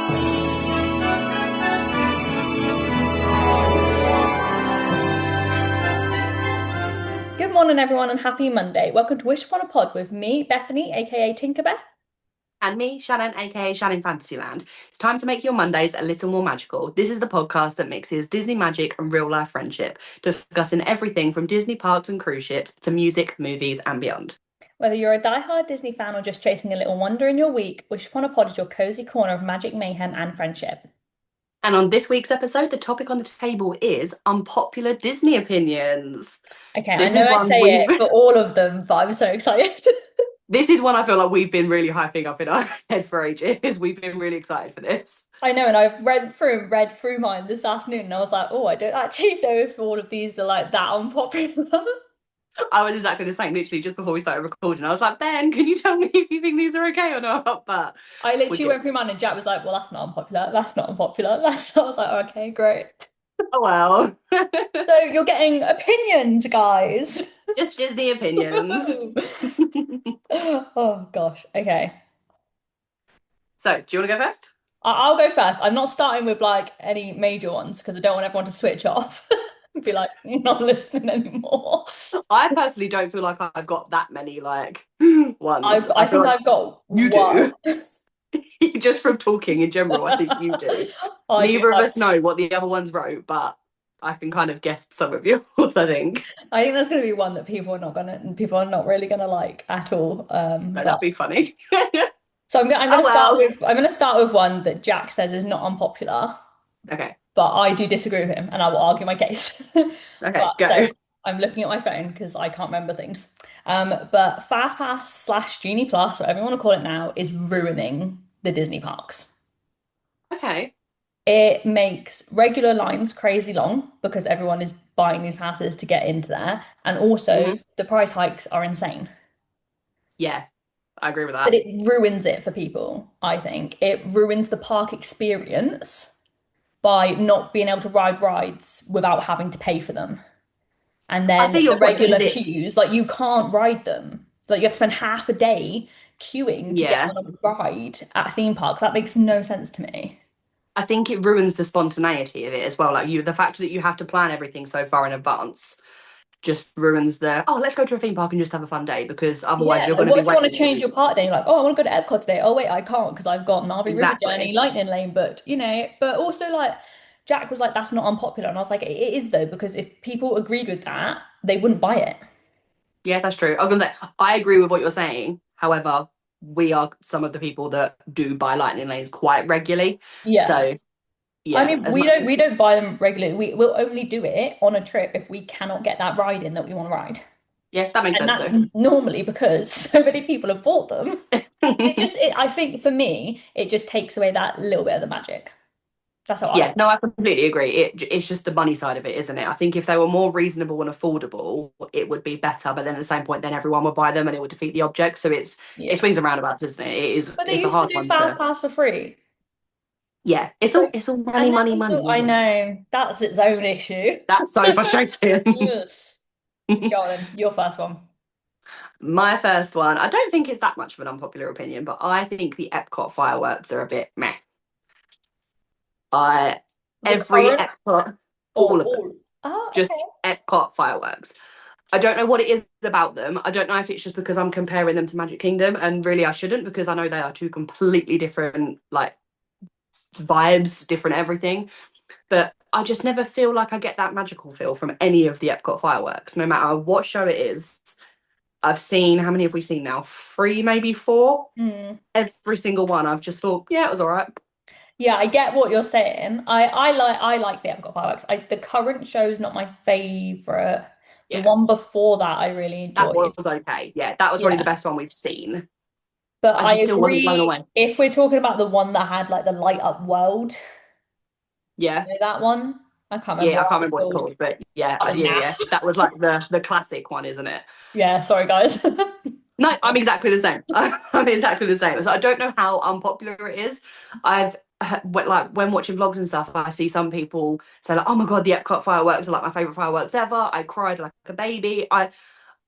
Good morning, everyone, and happy Monday. Welcome to Wish Upon a Pod with me, Bethany, aka Tinkerbell. And me, Shannon, aka Shannon Fantasyland. It's time to make your Mondays a little more magical. This is the podcast that mixes Disney magic and real life friendship, discussing everything from Disney parks and cruise ships to music, movies, and beyond. Whether you're a die-hard Disney fan or just chasing a little wonder in your week, Wish Upon a Pod is your cozy corner of magic, mayhem, and friendship. And on this week's episode, the topic on the table is unpopular Disney opinions. Okay, I This know is I one say we've it for all of them, but I'm so excited. this is one I feel like we've been really hyping up in our head for ages. We've been really excited for this. I know, and I've read through mine this afternoon, and I was like, oh, I don't actually know if all of these are like that unpopular. I was exactly the same, literally just before we started recording. I was like, Ben, can you tell me if you think these are okay or not? But I we literally did. went through mine, and Jack was like, well, that's not unpopular. That's not unpopular. That's. I was like, okay, great. Oh well. So you're getting opinions, guys. Just Disney opinions. Oh gosh. Okay. So, do you want to go first? I'll go first. I'm not starting with like any major ones because I don't want everyone to switch off and be like, "You're not listening anymore." I personally don't feel like I've got that many like ones. I I feel think like I've got you one. do. Just from talking in general, I think you do. I do Neither of have us know what the other ones wrote, but I can kind of guess some of yours, I think. I think there's gonna be one that people are not really gonna like at all. No, But that'd be funny. so I'm Oh gonna start well. with one that Jack says is not unpopular, Okay. but I do disagree with him and I will argue my case. Okay, But so go. I'm looking at my phone because I can't remember things. But Fast Pass slash Genie Plus, whatever you want to call it now, is ruining the Disney parks. Okay. It makes regular lines crazy long because everyone is buying these passes to get into there. And also Hmm. the price hikes are insane. Yeah, I agree with But that. it ruins it for people, I think. It ruins the park experience by not being able to ride rides without having to pay for them. And I then see the your point regular because it, queues, like you can't ride them. Like you have to spend half a day queuing to get yeah, on a ride at a theme park. That makes no sense to me. I think it ruins the spontaneity of it as well. Like the fact that you have to plan everything so far in advance just ruins let's go to a theme park and just have a fun day because otherwise Yeah, you're like going to what be if you want to waiting all change these. your part day? You're like, oh, I want to go to Epcot today. Oh wait, I can't because I've got Navi River Journey, Exactly. Lightning Lane. But but also like Jack was like, that's not unpopular, and I was like, it is though because if people agreed with that, they wouldn't buy it. Yeah, that's true. I was going to say, I agree with what you're saying. However, we are some of the people that do buy lightning lanes quite regularly. Yeah. So, I yeah, mean, as much as, we don't buy them regularly. We will only do it on a trip if we cannot get that ride in that we want to ride. yeah, that makes And sense that's though. normally because so many people have bought them. I think for me, it just takes away that little bit of the magic. That's how I Yeah, feel. no, I completely agree. It's just the money side of it, isn't it? I think if they were more reasonable and affordable, it would be better. But then at the same point, then everyone would buy them and it would defeat the object. So it Yeah. swings and roundabouts, isn't it? But they It's a used to hard do one Fast to. Pass for free. Yeah, So, it's all money, and now money, I'm money, still, I isn't it? know that's its own issue. That's so frustrating. Yes. Go on then, your first one. My first one, I don't think it's that much of an unpopular opinion, but I think the Epcot fireworks are a bit meh. I The every current Epcot, or all of them, all? Oh, just okay. Epcot fireworks. I don't know what it is about them. I don't know if it's just because I'm comparing them to Magic Kingdom, and really I shouldn't because I know they are two completely different like vibes, different everything. But I just never feel like I get that magical feel from any of the Epcot fireworks, no matter what show it is. I've seen, how many have we seen now? Three, maybe four. Hmm. Every single one, I've just thought, yeah, it was all right. Yeah, I get what you're saying. I like the Epcot fireworks. The current show is not my favorite. The Yeah, one before that I really that enjoyed. was okay. Yeah, that was probably the Yeah. best one we've seen. But I I just still wasn't blown agree away. if we're talking about the one that had like the light up world, Yeah, you know that one? I can't remember yeah, I what can't it was remember what it's called. called, but yeah, That was yeah. naff. That was like the classic one, isn't it? Yeah, sorry guys. No, I'm exactly the same. I'm exactly the same. So I don't know how unpopular it is. Like when watching vlogs and stuff, I see some people say like, "Oh my god, the Epcot fireworks are like my favorite fireworks ever." I cried like a baby. I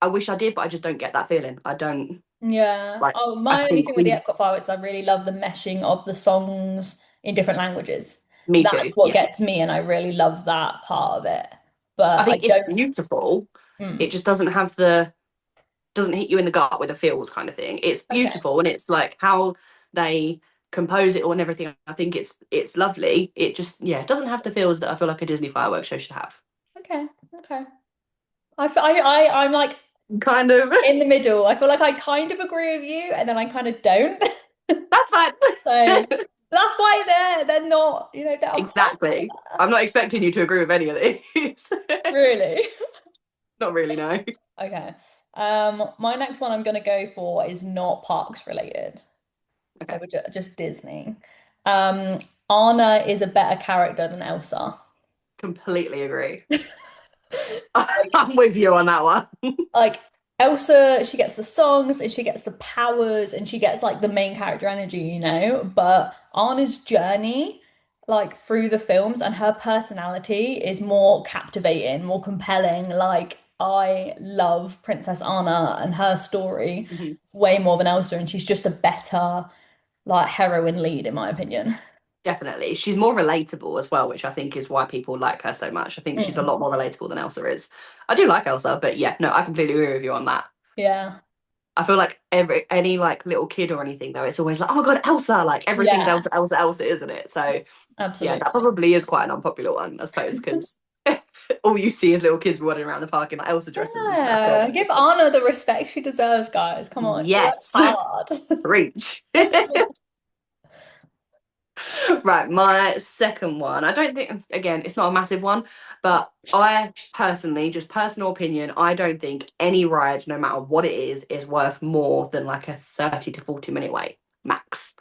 wish I did, but I just don't get that feeling. I don't Yeah. like. Oh, I my only think thing with the we Epcot fireworks, I really love the meshing of the songs in different languages. Me That's too. what Yeah. gets me, and I really love that part of it. I But I think it's don't. beautiful. It Mm, just doesn't have the doesn't hit you in the gut with a feels kind of thing. It's okay, beautiful and it's like how they compose it all and everything. I think it's lovely. It just yeah, it doesn't have the feels that I feel like a Disney fireworks show should have. okay, okay. I'm like Kind of. in the middle. I feel like I kind of agree with you, and then I kind of don't. That's fine. So that's why they're not, they're Exactly. unpopular. I'm not expecting you to agree with any of these. Really. Not really, no. Okay. My next one I'm gonna go for is not parks related. So Okay. we're just Disney. Um, Anna is a better character than Elsa. Completely agree. Like, I'm with you on that one. like Elsa, she gets the songs and she gets the powers and she gets like the main character energy, But Anna's journey, like through the films and her personality is more captivating, more compelling. Like I love Princess Anna and her story Mhm. way more than Elsa, and she's just a better like heroine lead in my opinion. Definitely. She's more relatable as well, which I think is why people like her so much. I think she's a Mm, lot more relatable than Elsa is. I do like Elsa, but yeah, no, I completely agree with you on that. yeah. I feel like any like little kid or anything though, it's always like, oh my God, Elsa, like everything's Yeah, Elsa, Elsa, Elsa, isn't it? So yeah, that absolutely. probably is quite an unpopular one, I suppose, because all you see is little kids running around the park in like Elsa dresses and stuff. But Yeah, give Anna the respect she deserves, guys. Come on, she works yes, hard. reach. Right, my second one. I don't think, again, it's not a massive one, but I personally, just personal opinion, I don't think any ride, no matter what it is worth more than like a 30 to 40 minute wait, max.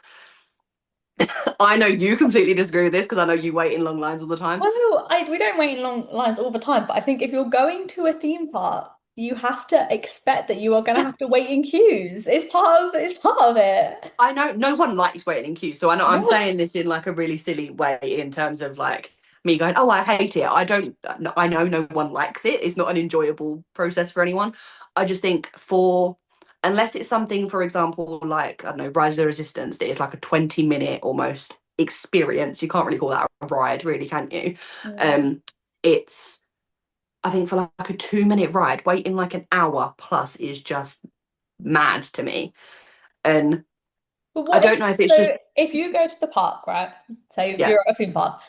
I know you completely disagree with this because I know you wait in long lines all the time. Well, we don't wait in long lines all the time, but I think if you're going to a theme park, you have to expect that you are going to have to wait in queues. It's part of it. I know no one likes waiting in queues, so I know I'm No. saying this in like a really silly way in terms of like me going, oh, I hate it. I don't. I know no one likes it. It's not an enjoyable process for anyone. I just think for unless it's something, for example, like I don't know, Rise of the Resistance, that is like a 20 minute almost experience. You can't really call that a ride, really, can you? Mm. Um, it's I think for like a 2 minute ride, waiting like an hour plus is just mad to me. And But I what if don't know if it's just so if you go to the park, right? So yeah. you're at a theme park,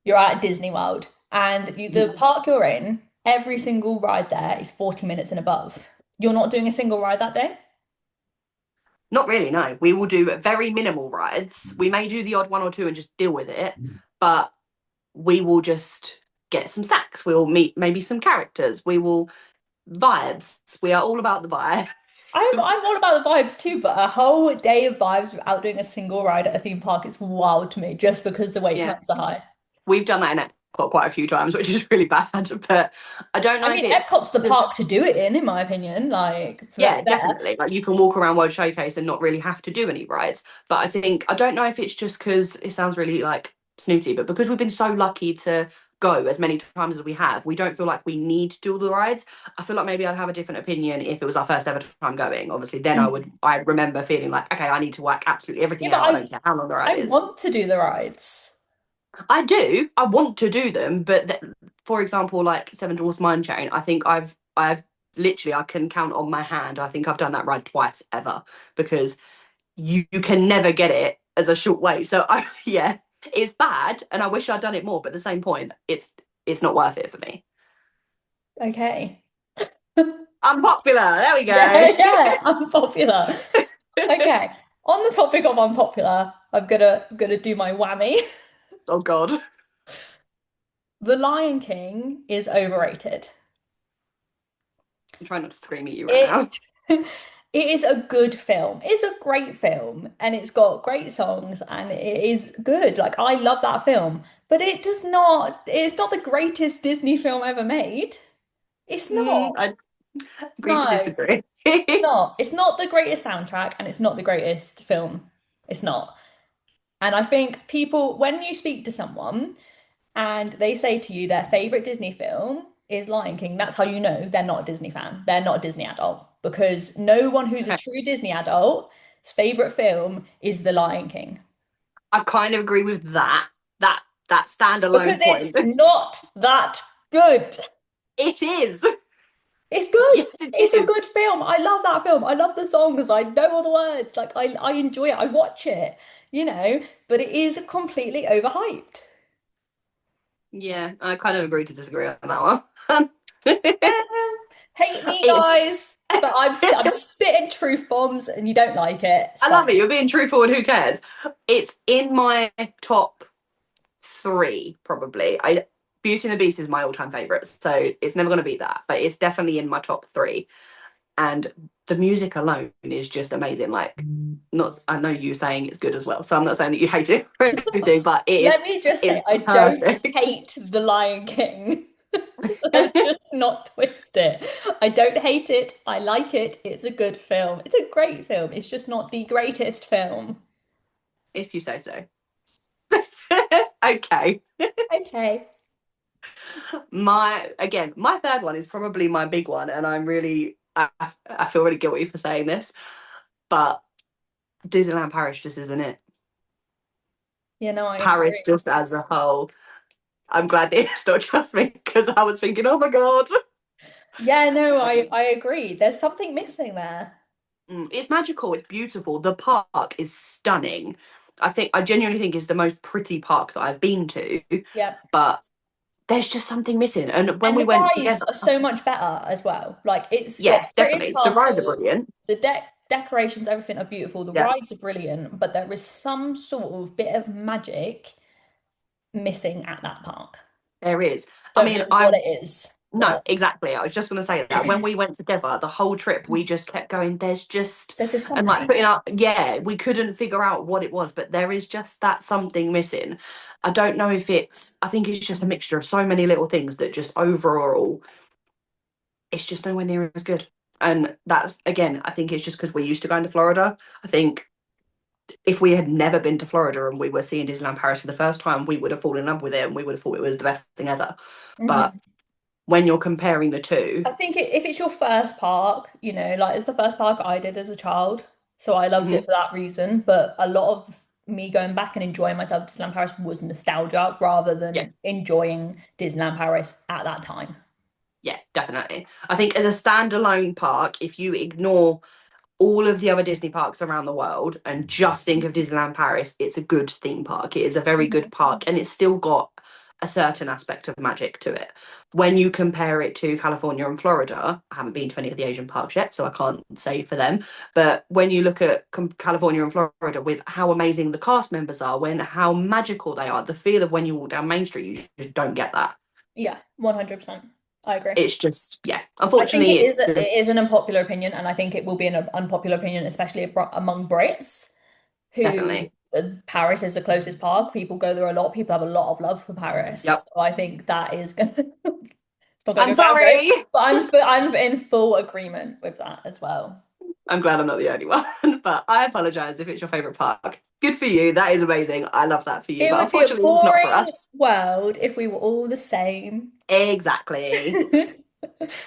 you're at Disney World, and the park you're in, every single ride there is 40 minutes and above. You're not doing a single ride that day? Not really, no. We will do very minimal rides. We may do the odd one or two and just deal with it, but we will just get some snacks. We will meet maybe some characters. We will vibes. We are all about the vibes. I'm all about the vibes too, but a whole day of vibes without doing a single ride at a theme park is wild to me just because the wait Yeah, times are high. we've done that in Epcot quite a few times, which is really bad. But I don't I know if mean, it's Epcot's the park to just do it in my opinion. Like, so that's yeah, fair. definitely. Like you can walk around World Showcase and not really have to do any rides. But I think I don't know if it's just because it sounds really like snooty, but because we've been so lucky to go as many times as we have, we don't feel like we need to do all the rides. I feel like maybe I'd have a different opinion if it was our first ever time going. Obviously, then Mhm. I remember feeling like, okay, I need to work absolutely Yeah, everything but out. I don't care how long the ride I is. want to do the rides. I do. I want to do them, but for example, like Seven Dwarfs Mine Chain, I think I've literally I can count on my hand. I think I've done that ride twice ever because you can never get it as a short wait. So I yeah, it's bad, and I wish I'd done it more. But at the same point, it's not worth it for me. Okay. Unpopular. There we Yeah, go. yeah, unpopular. Okay. On the topic of unpopular, I'm gonna do my whammy. Oh God, The Lion King is overrated. I'm trying not to scream at you right It now. it is a good film. It's a great film and it's got great songs and it is good. Like I love that film, but it's not the greatest Disney film ever made. It's not. I agree to No, disagree. it's not. It's not the greatest soundtrack and it's not the greatest film. It's not. And I think people, when you speak to someone and they say to you their favorite Disney film is Lion King, that's how you know they're not a Disney fan. They're not a Disney adult because no one who's a Okay. true Disney adult's favorite film is The Lion King. I kind of agree with that because standalone it's point. not that good. It is. It's good. Yes, it It's a good is. film. I love that film. I love the songs. I know all the words. Like I enjoy it. I watch it, but it is completely overhyped. Yeah, I kind of agree to disagree on that one. Um, hate me, It's guys, but I'm spitting truth bombs and you don't like it. It's I fine. love it. You're being truthful and who cares? It's in my top three, probably. I Beauty and the Beast is my all-time favorite, so it's never going to beat that. But it's definitely in my top three. And the music alone is just amazing. Like, not I know you saying it's good as well, so I'm not saying that you hate it or anything, but Let me just say, it's I don't perfect. hate The Lion King. Let's just not twist it. I don't hate it. I like it. It's a good film. It's a great film. It's just not the greatest film. If you say so. Okay. Okay. My third one is probably my big one, and I feel really guilty for saying this, but Disneyland Paris just isn't it. Yeah, no, I Paris agree. just as a whole. I'm glad they still trust me because I was thinking, oh my god. Yeah, no, I Um, I agree. There's something missing there. it's magical, it's beautiful. The park is stunning. I genuinely think it's the most pretty park that I've been to, Yeah. but there's just something missing. And when And we the went rides together, are so much better as well. Like it's got yeah, British definitely. The rides are Castle, brilliant. the decorations, everything are beautiful. The Yeah, rides are brilliant, but there is some sort of bit of magic missing at that park. there is. I Don't mean, know what I it is, No, but exactly. I was just going to say that when we went together, the whole trip, we just kept going, there's just, there's just and like something. putting up, yeah, we couldn't figure out what it was, but there is just that something missing. I don't know if I think it's just a mixture of so many little things that just overall, it's just nowhere near as good. And that's, again, I think it's just because we're used to going to Florida. I think if we had never been to Florida and we were seeing Disneyland Paris for the first time, we would have fallen in love with it and we would have thought it was the best thing ever. But Mhm. when you're comparing the two, I think if it's your first park, like it's the first park I did as a child, so I loved it mhm, for that reason. But a lot of me going back and enjoying myself at Disneyland Paris was nostalgia rather yeah. than enjoying Disneyland Paris at that time. Yeah, definitely. I think as a standalone park, if you ignore all of the other Disney parks around the world and just think of Disneyland Paris, it's a good theme park. It is a very good Mhm. park and it's still got a certain aspect of magic to it. When you compare it to California and Florida, I haven't been to any of the Asian parks yet, so I can't say for them. But when you look at California and Florida with how amazing the cast members are, when how magical they are, the feel of when you walk down Main Street, you just don't get that. Yeah, 100%. I agree. It's just, yeah, I think unfortunately, it's it just is an unpopular opinion, and I think it will be an unpopular opinion, especially among Brits, who definitely. Paris is the closest park. People go there a lot. People have a lot of love for Paris. Yep. So I think that is gonna it's not gonna I'm go down great. sorry. But I'm in full agreement with that as well. I'm glad I'm not the only one, but I apologize if it's your favorite park. Good for you. That is amazing. I love that for you, It but would be a unfortunately, it's not for boring us. world if we were all the same. Exactly.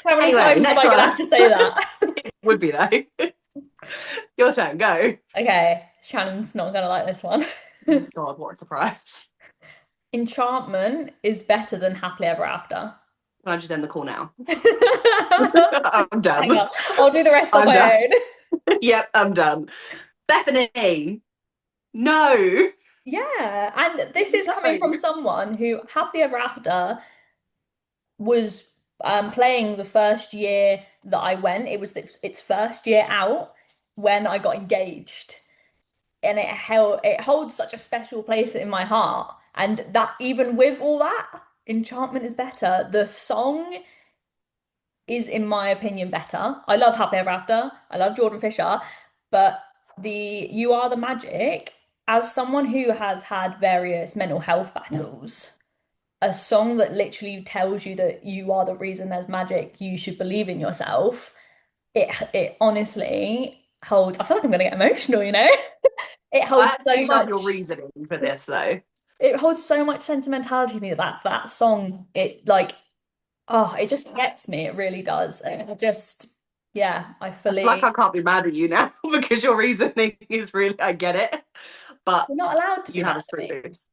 How many Anyway, times am next I gonna one have to say that? would be though. Your turn. Go. Okay, Shannon's not gonna like this one. God, what a surprise. Enchantment is better than Happily Ever After. Can I just end the call now? I'm Hang done. on, I'll do the rest on I'm my done. own. Yep, I'm done. Bethany, no. Yeah, and this is coming from No. someone who Happily Ever After was playing the first year that I went. It was its first year out when I got engaged, and it holds such a special place in my heart. And that even with all that, Enchantment is better. The song is, in my opinion, better. I love Happy Ever After. I love Jordan Fisher, but the You Are the Magic, as someone who has had various mental health battles, a song that literally tells you that you are the reason there's magic, you should believe in yourself. It honestly holds. I feel like I'm gonna get emotional, It holds I so do love your much. reasoning for this, though. It holds so much sentimentality to me that song. It just gets me. It really does. And yeah, I I feel like I fully. can't be mad at you now because your reasoning is really, I get it. but You're not allowed to be you mad have a at screw me. loose.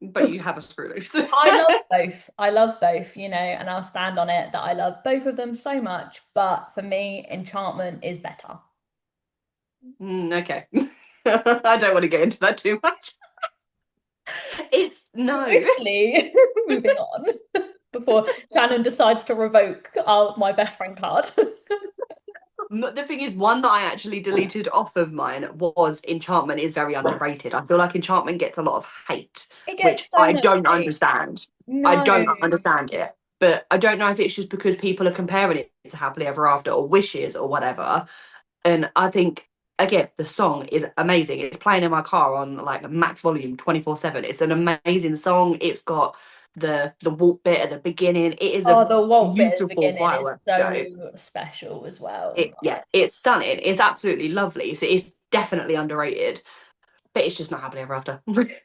But you have a screw loose. I love both. I love both, and I'll stand on it that I love both of them so much. But for me, Enchantment is better. Okay. I don't want to get into that too much. It's no. Swiftly moving on before Shannon decides to revoke my best friend card. The thing is, one that I actually deleted off of mine was Enchantment is very underrated. I feel like Enchantment gets a lot of hate, It which gets so I much don't hate. understand. I No. don't understand it. But I don't know if it's just because people are comparing it to Happily Ever After or Wishes or whatever. And I think, again, the song is amazing. It's playing in my car on like max volume 24/7. It's an amazing song. It's got the walk bit at the beginning. It is Oh, a the Walt bit at the beautiful beginning is fireworks so show. special as well. It yeah, it's stunning. It's absolutely lovely. So it's definitely underrated. But it's just not happily ever after.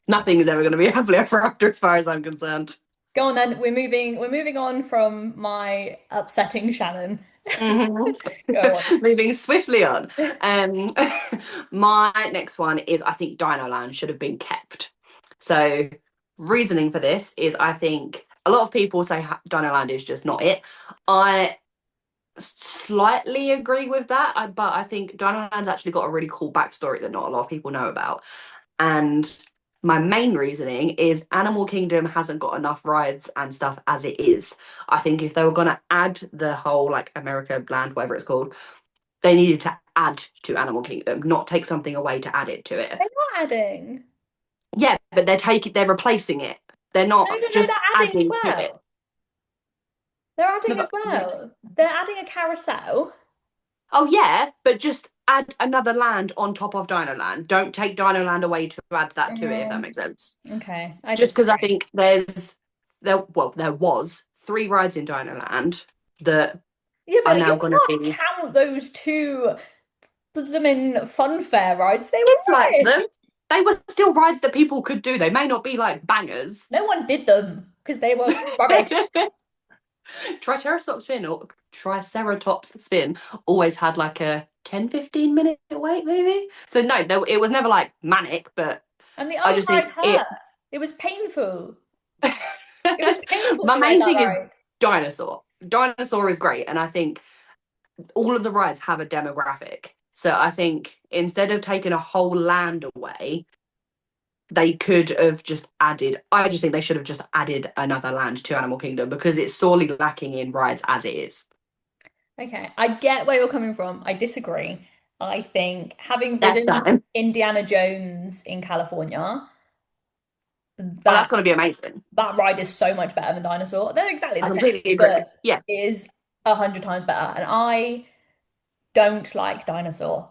Nothing is ever going to be happily ever after, as far as I'm concerned. Go on then. We're moving on from my upsetting Shannon. Mhm. Go on. Moving swiftly on. Um, my next one is I think Dino Land should have been kept. So, reasoning for this is I think a lot of people say Dino Land is just not it. I slightly agree with that, but I think Dino Land's actually got a really cool backstory that not a lot of people know about. And my main reasoning is Animal Kingdom hasn't got enough rides and stuff as it is. I think if they were going to add the whole like America Land, whatever it's called, they needed to add to Animal Kingdom, not take something away to add it to it. They're not adding. Yeah, but they're replacing it. They're No, not no, no, they're just adding as adding to it. well. They're No, adding as but well. They're adding a carousel. oh yeah, but just add another land on top of Dino Land. Don't take Dino Land away to add that to it, if that Mm, makes sense. okay, I Just because I disagree. think there was three rides in Dino Land that Yeah, are but now you going to can't be. count those two blooming fun fair rides. They were Dislike them. rubbish. They were still rides that people could do. They may not be like bangers. No one did them because they were rubbish. Triceratops spin or Triceratops spin always had like a 10-15 minute wait, maybe. So no, it was never like manic, but And the I other just ride think it. hurt. It was painful. It was painful My to ride main that thing is ride. dinosaur. Dinosaur is great, and I think all of the rides have a demographic. So I think instead of taking a whole land away, they could have just added. I just think they should have just added another land to Animal Kingdom because it's sorely lacking in rides as it is. Okay, I get where you're coming from. I disagree. I think having That's ridden time. Indiana Jones in California, Oh, that that's going to be amazing. that ride is so much better than Dinosaur. They're exactly I the same, completely agree. but Yeah. is 100 times better. And I don't like Dinosaur.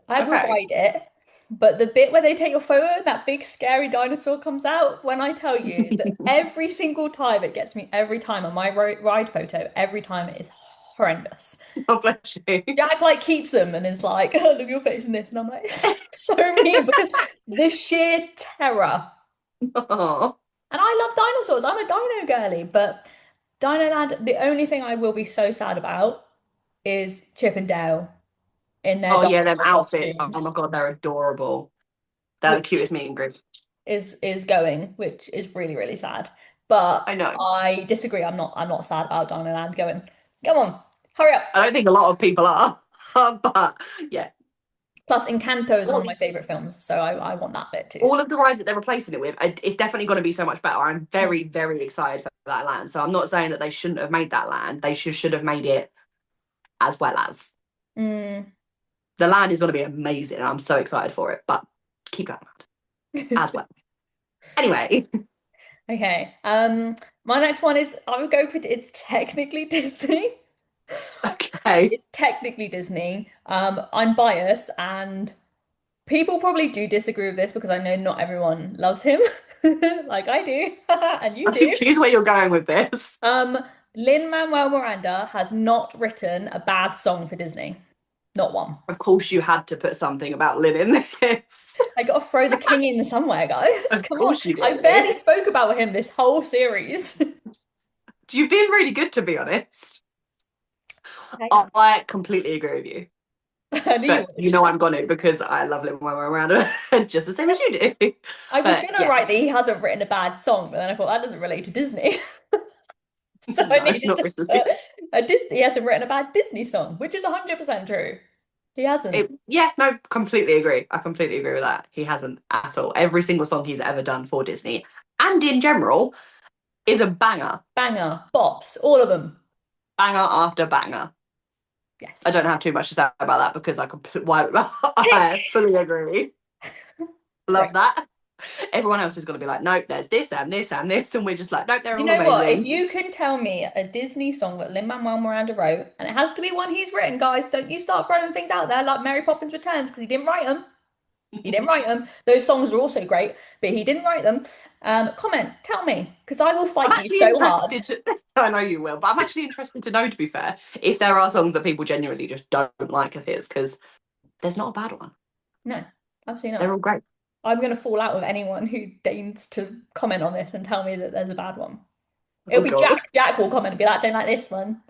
I will Okay. ride it, but the bit where they take your photo and that big scary dinosaur comes out, when I tell you that every single time it gets me every time on my ride photo, every time it is horrendous. Oh, bless you. Jack like keeps them and is like, oh, look your face in this, and I'm like, so mean because the sheer terror. Oh, And I love dinosaurs. I'm a dino girly, but Dino Land, the only thing I will be so sad about is Chip and Dale in their oh yeah, them dinosaur outfits. Oh my costumes, god, they're adorable. They're the which cutest meet and greet. is going, which is really, really sad. But I know. I disagree. I'm not sad about Dino Land going. Come on, hurry up. I don't think a lot of people are, but yeah, Plus, Encanto is one all, of my favorite films, so I want that bit too. all of the rides that they're replacing it with, it's definitely going to be so much better. I'm Hmm. very, very excited for that land. So I'm not saying that they shouldn't have made that land. They should have made it as well as Mm. the land is going to be amazing. And I'm so excited for it. But keep going land as well. Anyway, Okay. My next one is I would go for it's technically Disney. okay. It's technically Disney. I'm biased, and people probably do disagree with this because I know not everyone loves him, like I do, and you I'm do. confused where you're going with this. Um, Lin-Manuel Miranda has not written a bad song for Disney. Not one. Of course, you had to put something about Lynn in this. I got to throw the king in somewhere, guys. Of Come on. course, you I did. barely spoke about him this whole series. You've been really good, to be honest. Okay. I completely agree with you. I knew you But you would. know I'm gonna because I love Lin Manuel Miranda just the same as you do. I was But gonna yeah, write that he hasn't written a bad song, but then I thought that doesn't relate to Disney. So I no, needed not to recently. put he hasn't written a bad Disney song, which is 100% true. He hasn't. Yeah, no, completely agree. I completely agree with that. He hasn't at all. Every single song he's ever done for Disney and in general is a banger, Banger, bops, all of them. banger after banger. I Yes. don't have too much to say about that because I fully agree. Great. Love that. Everyone else is going to be like, nope, there's this and this and this, and we're just like, nope, they're You all know what? If amazing. you can tell me a Disney song that Lin-Manuel Miranda wrote, and it has to be one he's written, guys, don't you start throwing things out there like Mary Poppins Returns because he didn't write them. He didn't write them. Those songs are also great, but he didn't write them. Comment, tell me, because I will I'm fight you actually so hard. interested to. I know you will, but I'm actually interested to know. To be fair, if there are songs that people genuinely just don't like of his, because there's not a bad one. No, absolutely They're not. all great. I'm going to fall out with anyone who deigns to comment on this and tell me that there's a bad one. It'll Oh be god. Jack. Jack will comment and be like, don't like this one.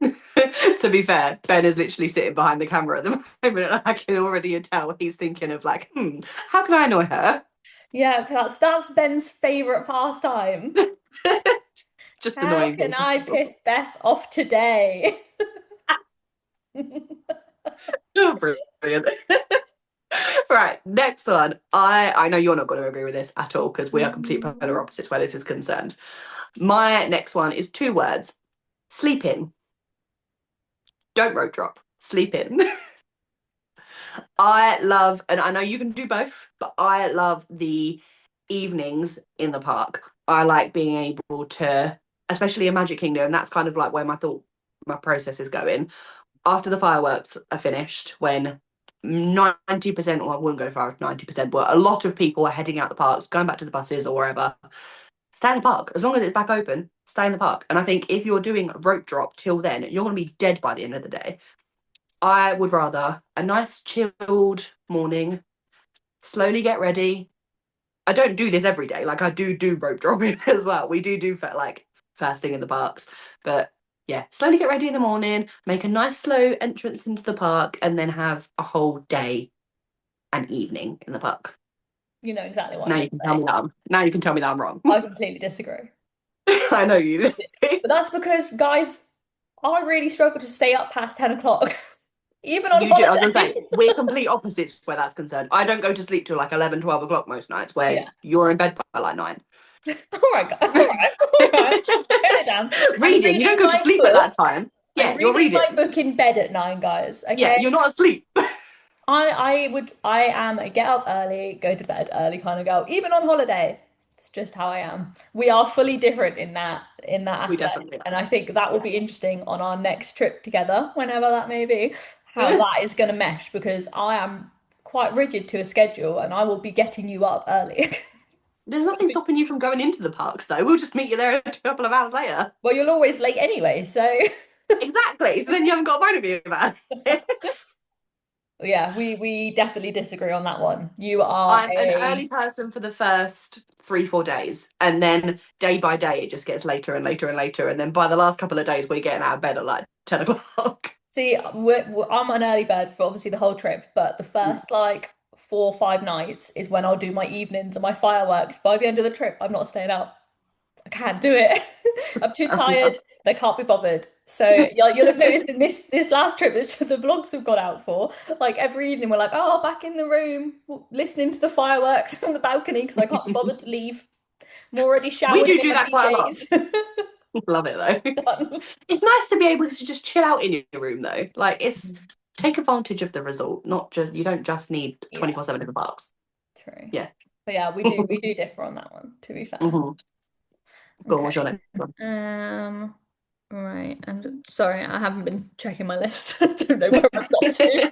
To be fair, Ben is literally sitting behind the camera at the moment, and I can already tell he's thinking of like, how can I annoy her? Yeah, that's Ben's favorite pastime. Just How annoying can I people. piss Beth off today? Oh, brilliant. Right, next one. I know you're not going to agree with this at all because we are complete polar opposites where this is concerned. My next one is 2 words. Sleep in. Don't rope drop. Sleep in. I love, and I know you can do both, but I love the evenings in the park. I like being able to, especially in Magic Kingdom, that's kind of like where my process is going. After the fireworks are finished, when 90%, or I wouldn't go far as 90%, but a lot of people are heading out the parks, going back to the buses or wherever, stay in the park. As long as it's back open, stay in the park. And I think if you're doing rope drop till then, you're going to be dead by the end of the day. I would rather a nice chilled morning, slowly get ready. I don't do this every day. Like I do rope dropping as well. We do like first thing in the parks, but yeah, slowly get ready in the morning, make a nice slow entrance into the park, and then have a whole day and evening in the park. You know exactly what I'm Now going you to can tell say. me that I'm wrong. I completely disagree. I know you do. But that's because, guys, I really struggle to stay up past 10 o'clock, even on You do. I was gonna holiday. say we're complete opposites where that's concerned. I don't go to sleep till like 11, 12 o'clock most nights, where Yeah. you're in bed by like 9. All right, guys. All right. All right. Tone it down. I'm Reading. You don't reading go to my sleep at book. that time. I'm Yeah, you're reading my reading. book in bed at 9, guys. Yeah, Okay. you're not asleep. I am a get up early, go to bed early kind of girl, even on holiday. It's just how I am. We are fully different in that We aspect. definitely And are. I think that will Yeah. be interesting on our next trip together, whenever that may be, how Yeah. that is going to mesh because I am quite rigid to a schedule and I will be getting you up early. There's nothing stopping you from going into the parks, though. We'll just meet you there a couple of hours later. Well, you're always late anyway, so Exactly. So then you haven't got a moan to be about it. yeah, we definitely disagree on that one. You are I'm an a early person for the first 3, 4 days, and then day by day it just gets later and later and later, and then by the last couple of days we're getting out of bed at like 10 o'clock. See, I'm an early bird for obviously the whole trip, but the first like 4 or 5 nights is when I'll do my evenings and my fireworks. By the end of the trip, I'm not staying up. I can't do it. I'm too Fair enough. tired. I can't be bothered. So you'll have noticed in this last trip, the vlogs we've got out for, like every evening we're like, oh, back in the room, listening to the fireworks from the balcony because I can't be bothered to leave. I'm already We showered and in do my that quite a lot. PJs. Love it though. Done. It's nice to be able to just chill out in your room though. Like it's take advantage of the result, not just you don't just need Yeah, 24/7 in the parks. true. Yeah. But yeah, we do differ on that one, to be fair. hmm Go on, what's your Okay. next one? Um, right. I'm sorry, I haven't been checking my list. I don't know where I've got to.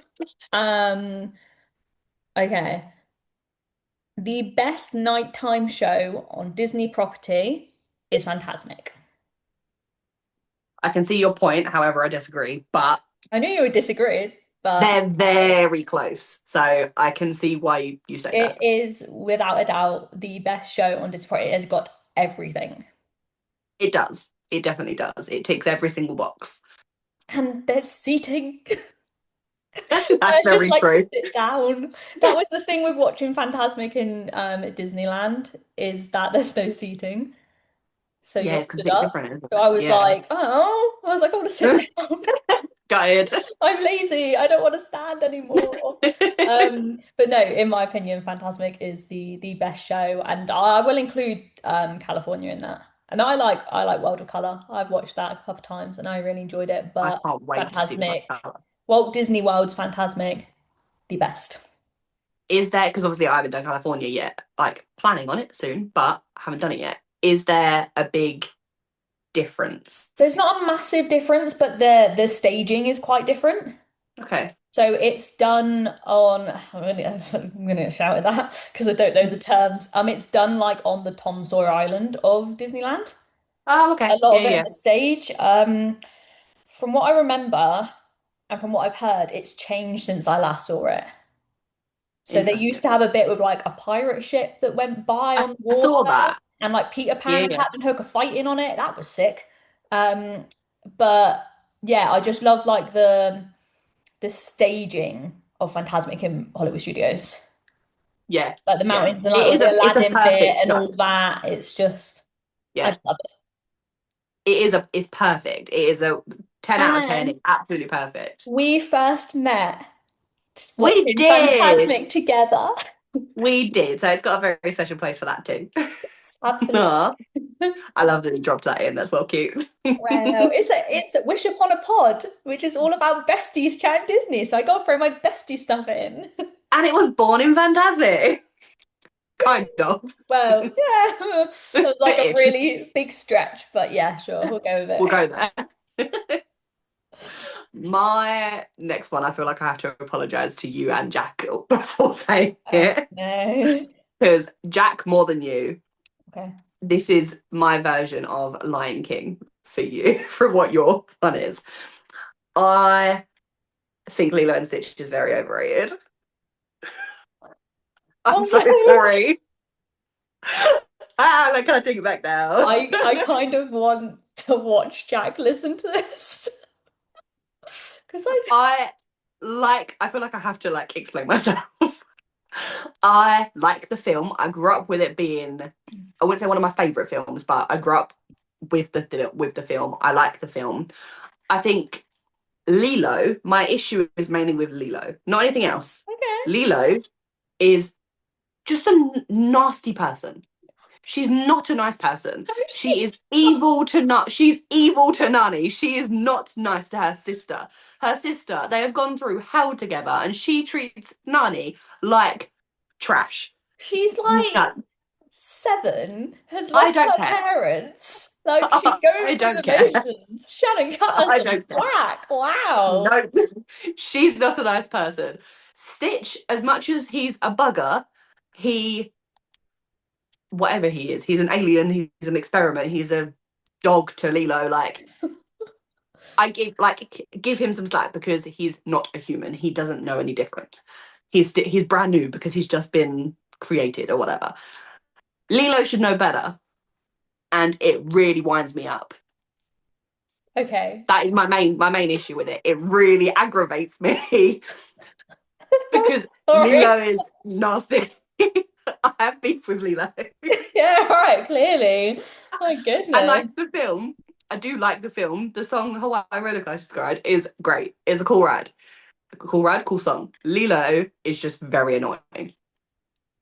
Um, okay. The best nighttime show on Disney property is Fantasmic. I can see your point, however, I disagree, but I knew you would disagree, but they're very close. So I can see why you say it that. is without a doubt the best show on Disney property. It has got everything. It does. It definitely does. It ticks every single box. And there's seating. That's I just very like to true. sit down. That was the thing with watching Fantasmic in at Disneyland is that there's no seating. So Yeah, you're it's stood completely up. different, isn't So it? I was Yeah. like, oh, I was like, I want to sit down. Got I'm lazy. I don't want to stand anymore. it. But no, in my opinion, Fantasmic is the best show, and I will include California in that. And I like World of Color. I've watched that a couple of times, and I really enjoyed it. I But can't wait to see what Fantasmic, Walt Disney World's Fantasmic, the best. is there, because obviously I haven't done California yet, like planning on it soon, but I haven't done it yet. Is there a big There's difference? not a massive difference, but the staging is quite different. Okay. So it's done on. I'm gonna shout at that because I don't know the terms. It's done like on the Tom Sawyer Island of Disneyland. Oh, A okay. lot Yeah, of it on yeah. the stage. From what I remember and from what I've heard, it's changed since I last saw it. So they used to Interesting. have a bit with like a pirate ship that went by I on the saw water, that. and like Peter Pan Yeah, and yeah. Captain Hook are fighting on it. That was sick. Um, but yeah, I just love like the staging of Fantasmic in Hollywood Studios. Yeah, Like the yeah. mountains and like all the It's a Aladdin bit perfect and show. all that. It's just I Yeah. just love it. It's perfect. It is a 10 out of 10. And It's absolutely perfect. we first met We watching did. Fantasmic together. We did. So it's got a very special place for that too. Absolutely. Aw, I love that you dropped that in. That's well cute. Wow. It's a Wish Upon a Pod, which is all about besties chatting Disney. So I gotta throw my bestie stuff in. And it was born in Fantasmic. Kind of. Well, yeah. That was like a Ish. really big stretch, but yeah, sure, we'll go with We'll it. go there. My next one, I feel like I have to apologize to you and Jack before saying Oh it. no. Because Jack, more than you, Okay. this is my version of Lion King for you, for what your fun is. I think Lilo and Stitch is very overrated. I'm Oh so no. sorry. Like, can I take it back now? I kind of want to watch Jack listen to this. Because I I feel like I have to like explain myself. I like the film. I grew up with it being, I wouldn't say one of my favorite films, but I grew up with the film. I like the film. I think Lilo, my issue is mainly with Lilo, not anything else. okay. Lilo is just a nasty person. She's not a nice person. Oh, She she's is evil to not. She's evil to Nani. She is not nice to her sister. Her sister, they have gone through hell together, and she treats Nani like trash. she's like No, 7, has I lost don't her care. parents. Like she's going I through don't the care. motions. Shannon cut her I some don't care. slack. Wow. No, she's not a nice person. Stitch, as much as he's a bugger, he whatever he is, he's an alien. He's an experiment. He's a dog to Lilo. Give him some slack because he's not a human. He doesn't know any different. He's brand new because he's just been created or whatever. Lilo should know better, and it really winds me up. Okay. That is my main issue with it. It really aggravates me because Sorry. Lilo is nasty. I have beef with Lilo. Yeah, all right, clearly. My I goodness. like the film. I do like the film. The song Hawaii Roller Coaster Ride is great. It's a cool ride. Cool ride, cool song. Lilo is just very annoying.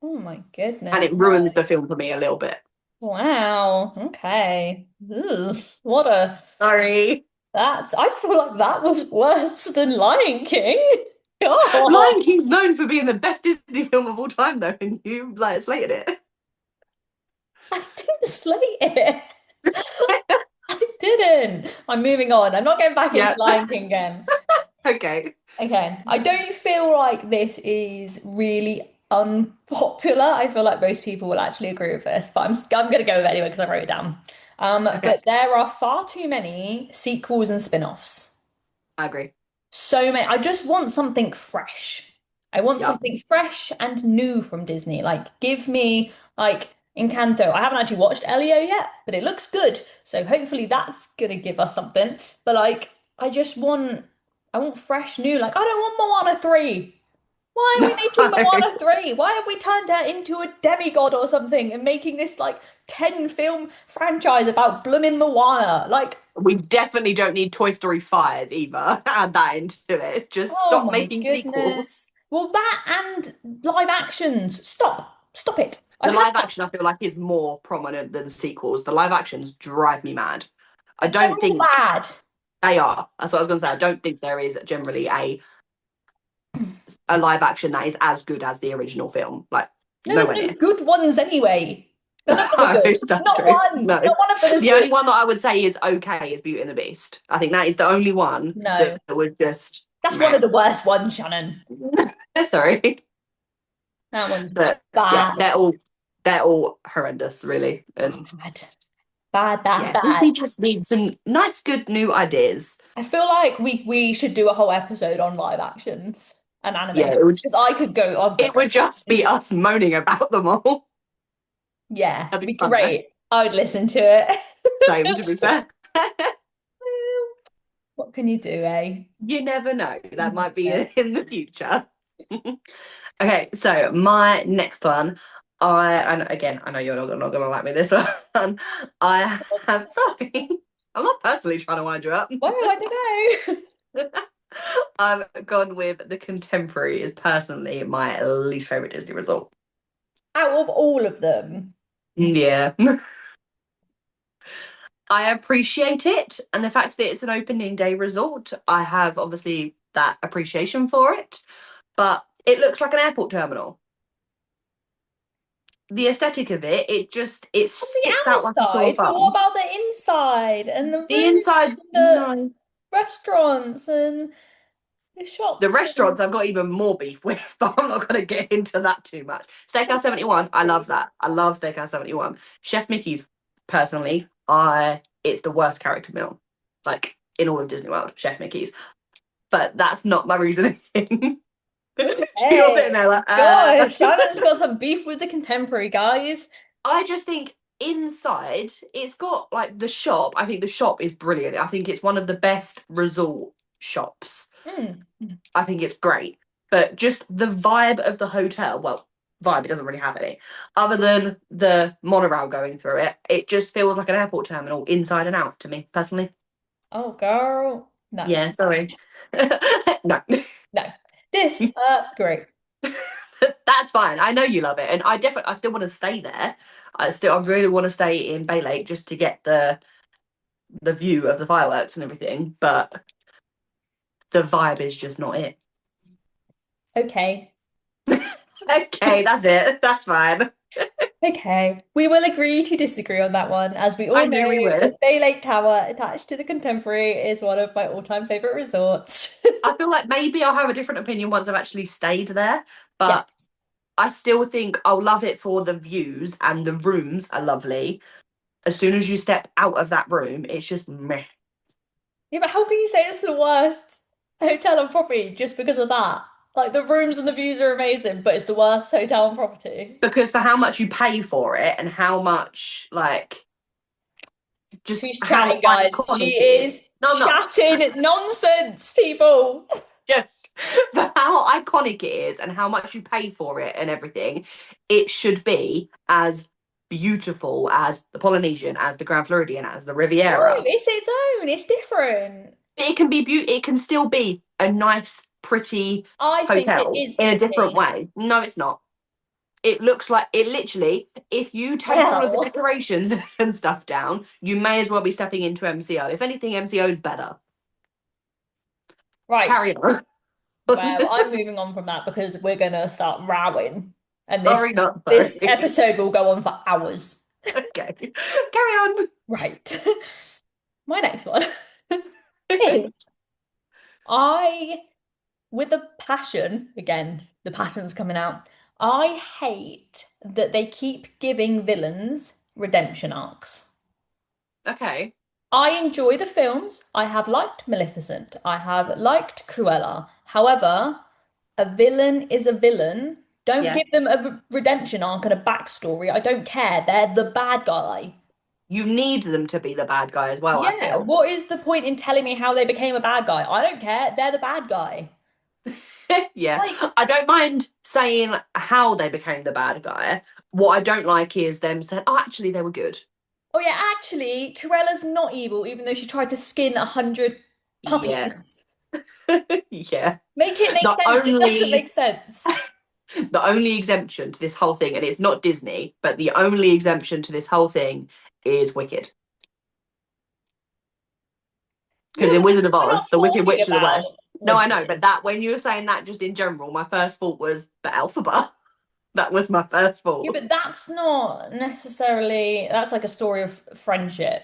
Oh my And goodness. it ruins the film for me a little bit. Wow. Okay. Ugh, what a Sorry. I feel like that was worse than Lion King. God. Lion King's known for being the best Disney film of all time, though, and you like slated it. I didn't slate it. I didn't. I'm moving on. I'm not going back into Yeah. Lion King again. Okay. Okay. I don't feel like this is really unpopular. I feel like most people will actually agree with this, but I'm going to go with it anyway because I wrote it down. Okay. But there are far too many sequels and spin-offs. I agree. So many. I just want something fresh. I want Yep. something fresh and new from Disney. Like, give me like Encanto. I haven't actually watched Elio yet, but it looks good. So hopefully that's gonna give us something. But like, I just want. I want fresh new. Like, I don't want Moana 3. Why are No, we making Moana 3? Why have we turned her into a demigod or something and making this like 10 film franchise about blooming Moana? Like, we definitely don't need Toy Story 5 either. Add that into it. Just oh stop my making sequels. goodness. Well, that and live actions. Stop. Stop it. The I've had live enough. action, I feel like, is more prominent than sequels. The live actions drive me mad. I They're don't all think bad. they are. That's what I was going to say. I don't think there is generally a live action that is as good as the original film. Like, No, there's nowhere no near. good ones anyway. None of them are No, good. that's Not true. one. No. Not one of them is The good. only one that I would say is okay is Beauty and the Beast. I think that is the only one that No. would just That's one meh. of the worst ones, Shannon. Sorry. That one's But yeah, bad. they're all horrendous, really. And Bad. Bad, bad, yeah, bad. Disney just needs some nice, good new ideas. I feel like we should do a whole episode on live actions and Yeah, animated because I'd go it would just be us moaning about them all. yeah, That'd be be fun though. great. I would listen to it. Same, to be fair. What can you do, eh? You never know. That might be Yeah. in the future. Okay, so my next one, and again, I know you're not gonna like me this one. I have sorry, I'm not personally trying to wind you up. Well, I don't know. I've gone with the Contemporary is personally my least favorite Disney resort. Out of all of them, Yeah. I appreciate it, and the fact that it's an opening day resort, I have obviously that appreciation for it, but it looks like an airport terminal. The aesthetic of it, it on the sticks out like a sore outside, but what thumb. about the inside and the The rooms inside, and the no. restaurants and the The shops and restaurants I've got even more beef with, but I'm not going to get into that too much. Steakhouse what's 71, I love that. I love Steakhouse 71. Chef Mickey's, personally, it's the worst character meal, like in all of Disney World, Chef Mickey's. But that's not my reasoning. She's all Hey, sitting there like, gosh, Shannon's got some beef with the Contemporary, guys. I just think inside it's got like the shop. I think the shop is brilliant. I think it's one of the best resort shops. Hmm. I think it's great. But just the vibe of the hotel, well, vibe, it doesn't really have any. Other than the monorail going through it, it just feels like an airport terminal inside and out to me, personally. Oh, girl. No, Yeah, sorry. No. no. Great. That's fine. I know you love it. And I still want to stay there. I really want to stay in Bay Lake just to get the view of the fireworks and everything, but the vibe is just not it. Okay. Okay, that's it. That's fine. Okay. We will agree to disagree on that one, as we I all knew we know would. that Bay Lake Tower attached to the Contemporary is one of my all-time favorite resorts. I feel like maybe I'll have a different opinion once I've actually stayed there, Yeah. but I still think I'll love it for the views and the rooms are lovely. As soon as you step out of that room, it's just meh. Yeah, but how can you say it's the worst hotel on property just because of that? Like the rooms and the views are amazing, but it's the worst hotel on property. Because for how much you pay for it and how much, like, just She's how chatting, guys. She iconic it is. is No, I'm not. chatting. It's nonsense, people. Yeah. For how iconic it is and how much you pay for it and everything, it should be as beautiful as the Polynesian, as the Grand Floridian, as the No, Riviera. it's its own. It's different. It can be it can still be a nice, pretty I think it hotel is in a different pretty. way. No, it's not. It looks like it literally, if you take all of the Well, decorations and stuff down, you may as well be stepping into MCO. If anything, MCO is better. right. Carry on. Well, I'm moving on from that because we're gonna start rowing, and this Sorry, not this sorry. episode will go on for hours. Okay. Carry on. Right. My next one is I, with a passion, again, the passion's coming out. I hate that they keep giving villains redemption arcs. Okay. I enjoy the films. I have liked Maleficent. I have liked Cruella. However, a villain is a villain. Don't Yeah. give them a redemption arc and a backstory. I don't care. They're the bad guy. You need them to be the bad guy as well, I Yeah, feel. what is the point in telling me how they became a bad guy? I don't care. They're the bad guy. Yeah. Like, I don't mind saying how they became the bad guy. What I don't like is them saying, oh, actually, they were good. oh yeah, actually, Cruella's not evil, even though she tried to skin 100 Yeah. puppies. Yeah. Make it make The sense. It doesn't only make sense. the only exemption to this whole thing, and it's not Disney, but the only exemption to this whole thing is Wicked. Yeah, Because in but Wizard of we're not Oz, the Wicked talking Witch is about away. No, I know, but Wicked. that when you were saying that just in general, my first thought was the Alphaba. That was my first Yeah, thought. but that's not necessarily, that's like a story of friendship.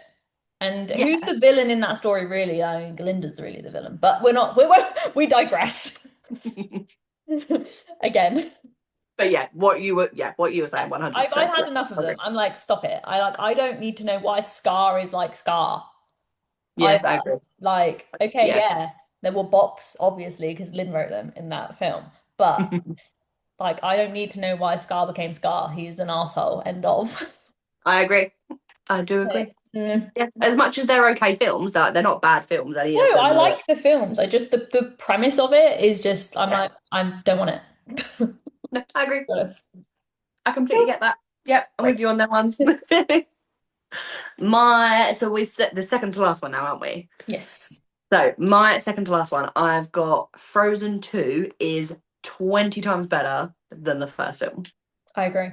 And Yeah. who's the villain in that story, really? I mean, Glinda's really the villain, but we're not, we digress. Again. But yeah, what you were saying, I've 100%. Yeah, had enough of I agree. them. I'm like, stop it. I don't need to know why Scar is like Scar Yeah, I either. agree. Like, okay, Yeah. yeah, there were bops, obviously, because Lynn wrote them in that film. But like, I don't need to know why Scar became Scar. He's an asshole. End of. I agree. I do agree. Okay. Mm. Yeah. As much as they're okay films, they're not bad films, any No, of I them. like the films. I just the premise of it is just I'm Yeah. like I don't want it. No, I agree. Honest. I completely get that. Yep, I'm Right. with you on them ones. So we set the second to last one now, aren't we? Yes, So my second to last one, I've got Frozen 2 is 20 times better than the first film. I agree.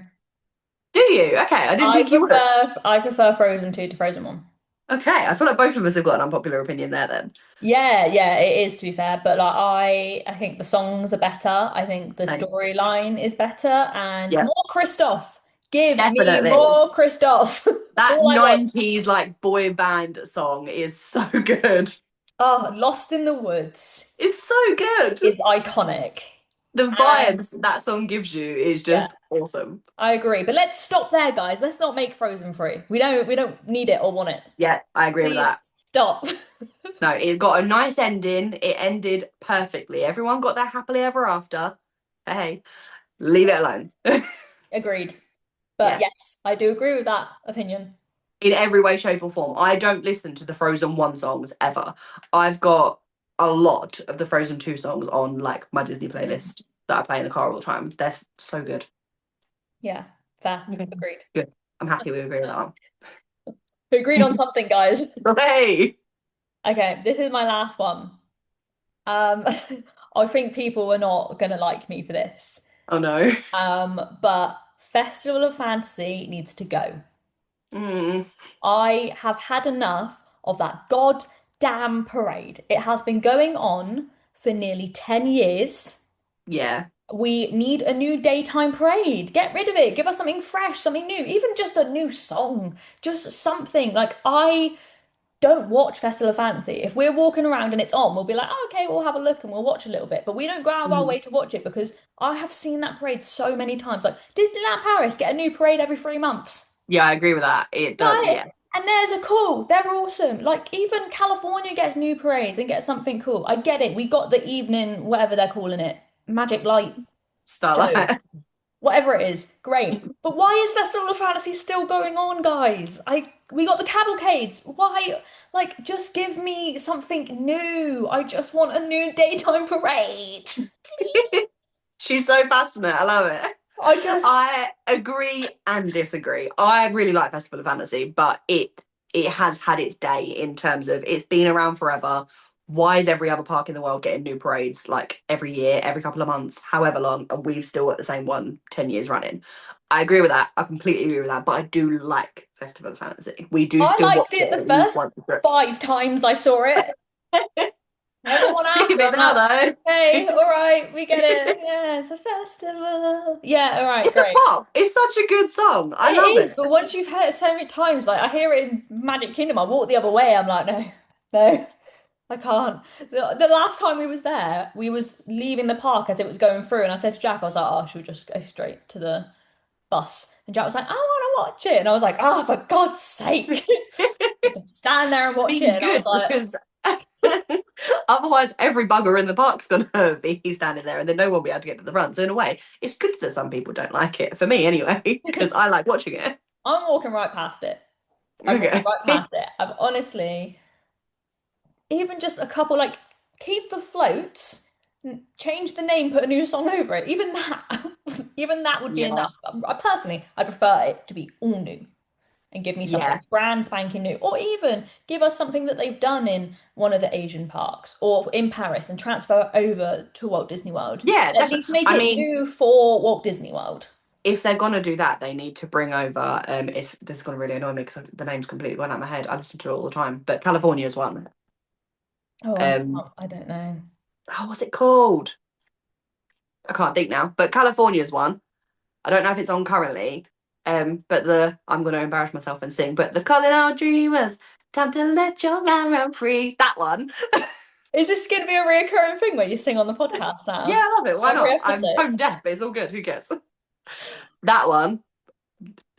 Do you? Okay, I didn't think you would. I prefer Frozen 2 to Frozen 1. Okay, I feel like both of us have got an unpopular opinion there then. Yeah, yeah, it is to be fair, but like I think the songs are better. I think the Same. storyline is better and Yeah, more Christoph. Give me definitely. more Christoph. That's That all I want. 90s like boy band song is so good. Oh, Lost in the Woods It's so good. is iconic. The And vibes that song gives you is yeah, just awesome. I agree. But let's stop there, guys. Let's not make Frozen free. We don't need it or want it. Yeah, I agree with Please that. stop. No, it got a nice ending. It ended perfectly. Everyone got their happily ever after. Hey, leave it alone. Agreed. But Yeah, yes, I do agree with that opinion. in every way, shape, or form. I don't listen to the Frozen 1 songs ever. I've got a lot of the Frozen 2 songs on like my Disney Mm. playlist that I play in the car all the time. They're so good. Yeah, fair. Okay. Agreed. Good. I'm happy we agree with that We agreed on something, guys. one. Hey! Okay, this is my last one. Um, I think people are not gonna like me for this. Oh no. But Festival of Fantasy needs to go. Mm, I have had enough of that goddamn parade. It has been going on for nearly 10 years. yeah. We need a new daytime parade. Get rid of it. Give us something fresh, something new, even just a new song, just something. Like, I don't watch Festival of Fantasy. If we're walking around and it's on, we'll be like, oh, okay, we'll have a look and we'll watch a little bit. But we don't go out of our Mm. way to watch it because I have seen that parade so many times. Like Disneyland Paris, get a new parade every 3 months. Yeah, I agree with that. It does, Like, yeah. and theirs are cool. They're awesome. Like, even California gets new parades and gets something cool. I get it. We got the evening, whatever they're calling it, Magic Light Show, Starlight. whatever it is, great. But why is Festival of Fantasy still going on, guys? We got the cavalcades. Why? Like, just give me something new. I just want a new daytime parade. She's so passionate. I love it. I just I agree and disagree. I really like Festival of Fantasy, but it has had its day in terms of it's been around forever. Why is every other park in the world getting new parades like every year, every couple of months, however long, and we've still got the same one 10 years running? I agree with that. I completely agree with that. But I do like Festival of Fantasy. We do I still liked watch it it the at least first once a trip. 5 times I saw it. Everyone Sick of after, it I'm now like, though. hey, all right, we get it. Yeah, it's a festival. Yeah, all right, It's a great. pop. It's such a good song. I It love is, it. but once you've heard it so many times, like I hear it in Magic Kingdom, I walk the other way. I'm like, no, no, I can't. The last time we was there, we was leaving the park as it was going through, and I said to Jack, I was like, oh, should we just go straight to the bus? And Jack was like, I want to watch it, and I was like, oh, for God's sake, just stand there and watch it. Being And I was good like, because otherwise every bugger in the park's gonna be standing there and then no one will be able to get to the front. So in a way, it's good that some people don't like it. For me anyway, because I like watching it. I'm walking right past it. I've moved Okay. right past it. I've honestly, even just a couple, like, keep the floats, change the name, put a new song over it. Even that, even that would be Yeah. enough. I personally, I prefer it to be all new and give me something Yeah. brand spanking new, or even give us something that they've done in one of the Asian parks or in Paris and transfer it over to Walt Disney World. Yeah, At least definitely. make I it mean, new for Walt Disney World. if they're gonna do that, they need to bring over. It's this is gonna really annoy me because the name's completely gone out of my head. I listen to it all the time, but California's one. Oh, Um, I don't know. oh, what's it called? I can't think now. But California's one. I don't know if it's on currently. But the I'm gonna embarrass myself and sing. But the calling out dreamers, time to let your mind run free. That one. Is this going to be a reoccurring thing where you sing on the podcast Yeah, now? I love it. Why Every not? I'm episode. tone deaf. It's all good. Who cares? That one.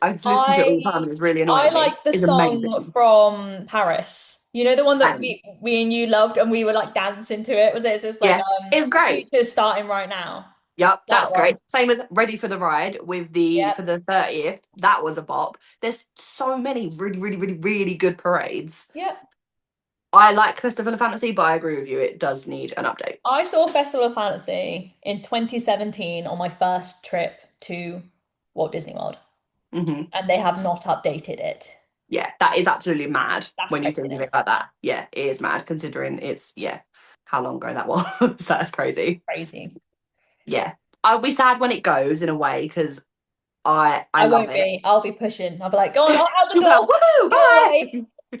I listen to it all the time I and it's really I annoying me. like the It's song amazing. from Paris. You know the one that And we and you loved and we were like dancing to it. Was it? It's like yeah, it's the great. future's starting right now. Yep, That that's great. one. Same as Ready for the Ride with the Yep. for the 30th. That was a bop. There's so many really, really, really, really good parades. Yep. I like Festival of Fantasy, but I agree with you. It does need an update. I saw Festival of Fantasy in 2017 on my first trip to Walt Disney World, and they have not updated it. Yeah, that is absolutely mad That's when you think of it craziness. like that. Yeah, it is mad considering it's yeah, how long ago that was. That's crazy. Crazy. Yeah. I'll be sad when it goes in a way because I I love won't it. be. I'll be pushing. I'll be like, go on, out the She'll be like, door. woohoo, Go bye.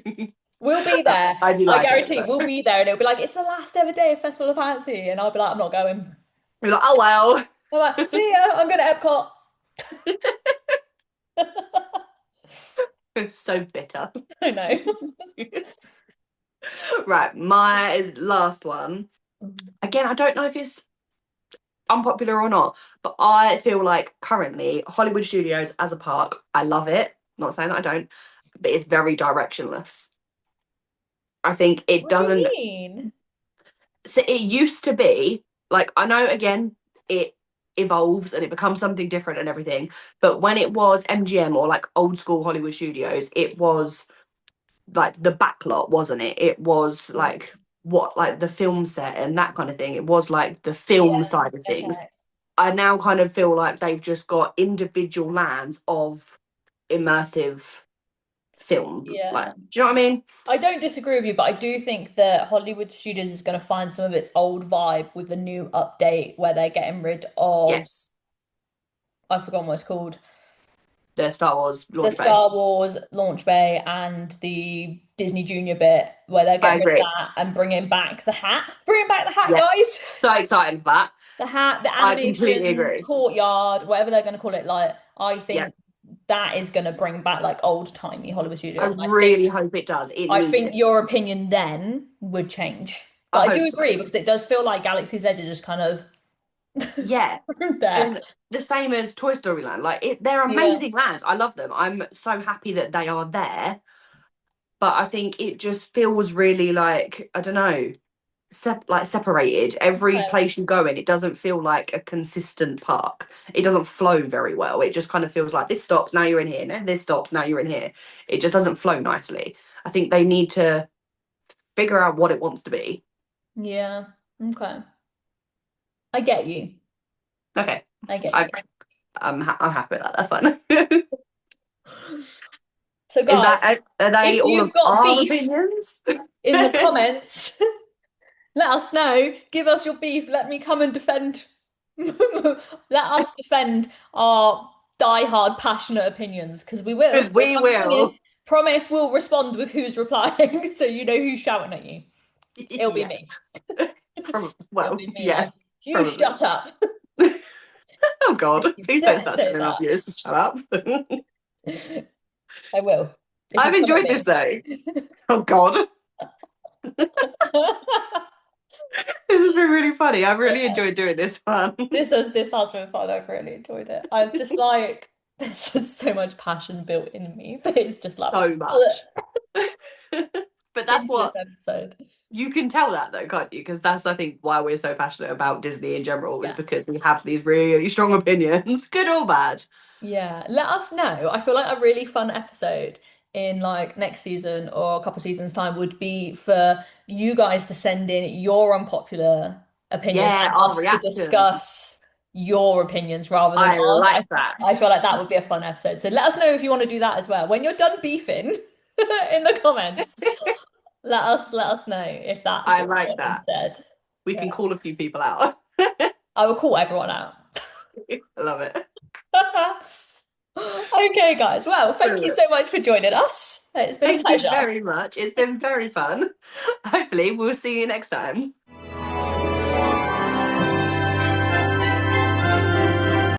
away. We'll be there. I do I like it, guarantee but we'll be there, and it'll be like, it's the last ever day of Festival of Fantasy, and I'll be like, I'm not going. you're like, oh well. I'm like, see ya. I'm going to Epcot. It's so bitter. I know. Right, my last one. Again, I don't know if it's unpopular or not, but I feel like currently Hollywood Studios as a park, I love it. Not saying that I don't, but it's very directionless. I think it What do you doesn't. mean? So it used to be like I know again it evolves and it becomes something different and everything, but when it was MGM or like old school Hollywood Studios, it was like the backlot, wasn't it? It was Mm. like what like the film set and that kind of thing. It was like the film Yeah. side of things. Okay. I now kind of feel like they've just got individual lands of immersive film. Like, Yeah. do you know what I mean? I don't disagree with you, but I do think that Hollywood Studios is going to find some of its old vibe with the new update where they're getting rid of, Yes, I've forgotten what it's called, the Star Wars the launch bay. Star Wars launch bay and the Disney Junior bit where they're I getting rid of agree. that and bringing back the hat. Bringing back the hat, Yeah, guys. so excited for that. The hat, the I completely animation, agree. courtyard, whatever they're going to call it. Like, I Yeah, think that is going to bring back like old timey Hollywood I Studios. And really hope it does. It I needs think it. your opinion then would change. I But I do hope so. agree because it does feel like Galaxy's Edge is just kind of Yeah, there. and the same as Toy Story Land. Like they're Yeah. amazing lands. I love them. I'm so happy that they are there. But I think it just feels really like I don't know, like separated. Every Okay. place you go in, it doesn't feel like a consistent park. It doesn't flow very well. It just kind of feels like this stops, now you're in here. No, this stops, now you're in here. It just doesn't flow nicely. I think they need to figure out what it wants to be. Yeah. Okay. I get you. Okay, I get I you. I'm happy with that. That's fine. So, Is guys, are they if all you've of got our beef opinions? in the comments, let us know. Give us your beef. Let me come and defend. Let us defend our die-hard, passionate opinions because we will. Because We'll we come swinging. will. Promise we'll respond with who's replying so you know who's shouting at you. It'll be Yeah. me. It'll Well, be me yeah, like, you probably. shut up. Oh God, You please don't dare start say telling our that. viewers to shut up. I will. If you I've come at enjoyed this me. though. Oh God, this has been really funny. I've really enjoyed doing this one. This has been fun. I've really enjoyed it. I've just like there's just so much passion built in me that it's just like So much. But that's into this what episode. you can tell that though, can't you? Because that's I think why we're so passionate about Disney in general is Yeah. because we have these really strong opinions, good or bad. Yeah. Let us know. I feel like a really fun episode in like next season or a couple seasons time would be for you guys to send in your unpopular opinions Yeah, and our us to reaction. discuss your opinions rather than I ours. like that. I feel like that would be a fun episode. So let us know if you want to do that as well. When you're done beefing in the comments, let us know if that's I what you like want that. instead. We Yeah. can call a few people out. I will call everyone out. I love it. Okay, guys. Well, thank you Brilliant. so much for joining us. It's been a Thank you pleasure. very much. It's been very fun. Hopefully, we'll see you next time.